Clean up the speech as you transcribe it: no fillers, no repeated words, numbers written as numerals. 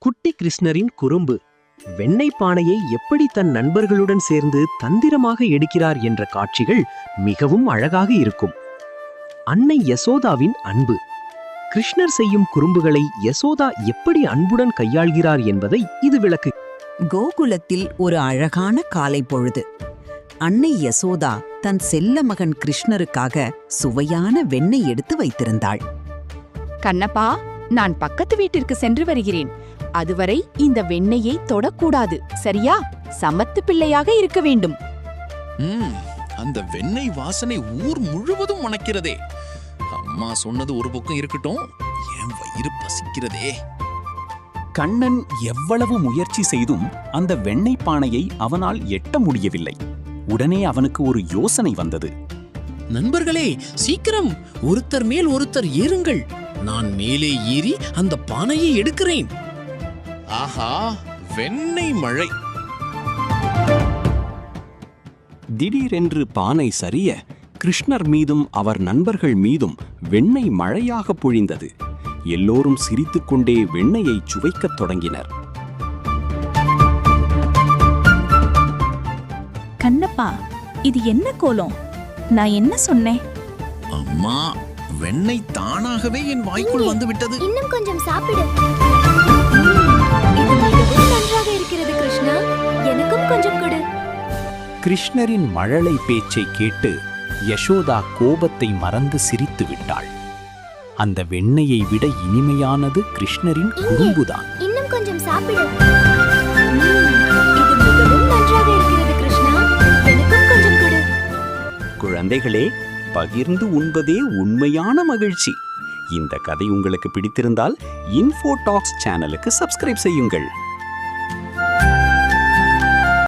குட்டி கிருஷ்ணரின் குறும்பு. வெண்ணெய் பானையை எப்படி தன் நண்பர்களுடன் சேர்ந்து தந்திரமாக எடுக்கிறார் என்ற காட்சிகள் மிகவும் அழகாக இருக்கும். அன்னை யசோதாவின் அன்பு. கிருஷ்ணர் செய்யும் குறும்புகளை யசோதா எப்படி அன்புடன் கையாள்கிறார் என்பதை இது விளக்கு. கோகுலத்தில் ஒரு அழகான காலை பொழுது. அன்னை யசோதா தன் செல்ல மகன் கிருஷ்ணருக்காக சுவையான வெண்ணெய் எடுத்து வைத்திருந்தாள். கண்ணப்பா, நான் பக்கத்து வீட்டிற்கு சென்று வருகிறேன். அதுவரை இந்த வெண்ணெயை தொடக்கூடாது, சரியா? சமத்து பிள்ளையாக இருக்க வேண்டும். அந்த வெண்ணெய் வாசனை ஊர் முழுவதும் மணக்கிறதே. அம்மா சொன்னது ஒரு பக்கம் இருக்கட்டும், என் வயிறு பசிக்கிறதே. கண்ணன் எவ்வளவு முயற்சி செய்தும் அந்த வெண்ணெய் பானையை அவனால் எட்ட முடியவில்லை. உடனே அவனுக்கு ஒரு யோசனை வந்தது. நண்பர்களே, சீக்கிரம் ஒருத்தர் மேல் ஒருத்தர் ஏறுங்கள். நான் மேலே ஏறி அந்த பானையை எடுக்கிறேன். ஆஹா, வெண்ணெய் மழை! திடீரென்று பானை சரிய கிருஷ்ணர் மீதும் அவர் நண்பர்கள் மீதும் வெண்ணெய் மழையாக பொழிந்தது. எல்லோரும் சிரித்துக்கொண்டே வெண்ணெயை சுவைக்கத் தொடங்கினர். கண்ணப்பா, இது என்ன கோலம்? நான் என்ன சொன்னேன்? அம்மா, வெண்ணெய் தானாகவே என் வாய்க்குள் வந்து விட்டது. இன்னும் கொஞ்சம் சாப்பிடு. இது மிகவும் நன்றாக இருக்கிறது கிருஷ்ணா. எனக்கும் கொஞ்சம் கொடு. கிருஷ்ணரின் மழலை பேச்சை கேட்டு யசோதா கோபத்தை மறந்து சிரித்து விட்டாள். அந்த வெண்ணெயை விட இனிமையானது கிருஷ்ணரின் குறும்புதான். இன்னும் கொஞ்சம் சாப்பிடு. இது மிகவும் நன்றாக இருக்கிறது கிருஷ்ணா. எனக்கும் கொஞ்சம் கொடு. குழந்தைகளே, பகிர்ந்து உண்பதே உண்மையான மகிழ்ச்சி. இந்த கதை உங்களுக்கு பிடித்திருந்தால் இன்ஃபோ டாக்ஸ் சேனலுக்கு சப்ஸ்கிரைப் செய்யுங்கள்.